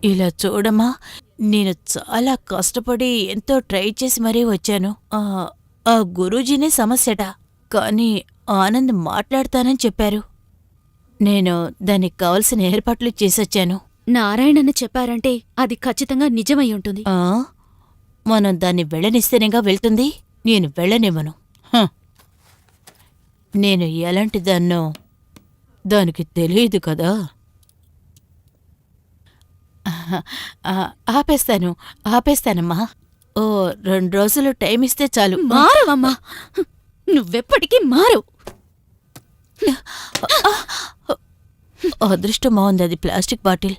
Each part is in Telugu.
ఇలా చూడమ్మా, నేను చాలా కష్టపడి ఎంతో ట్రై చేసి మరీ వచ్చాను. ఆ గురూజీనే సమస్యట. కానీ ఆనంద్ మాట్లాడతానని చెప్పారు. నేను దానికి కావలసిన ఏర్పాట్లు చేసొచ్చాను. నారాయణన్న చెప్పారంటే అది ఖచ్చితంగా నిజమై ఉంటుంది. మనం దాన్ని వెళ్ళనిస్తేనేగా వెళ్తుంది. నేను వెళ్ళనివ్వను. నేను ఎలాంటి దాన్నో దానికి తెలియదు కదా. ఆపేస్తానమ్మా. ఓ 2 రోజులు టైం ఇస్తే చాలు. మారవమ్మా, నువ్వెప్పటికీ మారవు. అదృష్టం బాగుంది, అది ప్లాస్టిక్ బాటిల్.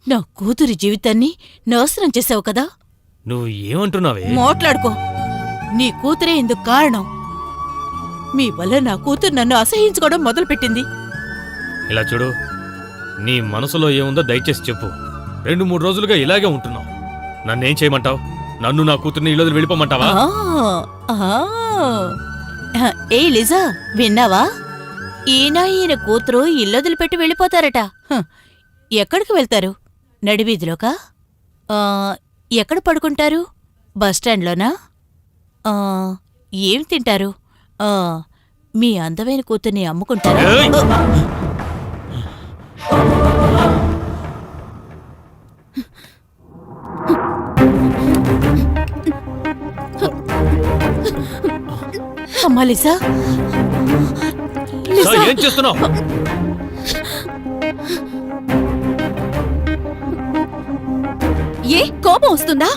నా కూతురి జీవితాన్ని నాశనం చేసావు కదా. నువ్వు ఏమంటున్నావే? మాట్లాడుకో. నీ కూతురే ఇందుకు కారణం. మీ వల్ల నా కూతురు నన్ను అసహించుకోవడం మొదలుపెట్టింది. ఇలా చూడు, నీ మనసులో ఏముందో దయచేసి చెప్పు. 2-3 రోజులుగా ఇలాగే ఉంటున్నావు. నన్నేం చేయమంటావు? నన్ను నా కూతుర్ని ఇల్లు వెళ్ళిపోమంటావా? ఏ లిజా, విన్నావా? ఈయన కూతురు ఇల్లొదిలిపెట్టి వెళ్ళిపోతారట. ఎక్కడికి వెళ్తారు? నడివీధిలోకా? ఎక్కడ పడుకుంటారు? బస్టాండ్లోనా? ఏం తింటారు? మీ అందమైన కూతుర్ని అమ్ముకుంటారా? అమ్మా లిసా, ఏం చేస్తున్నావు? ఏ కోపం వస్తుందా?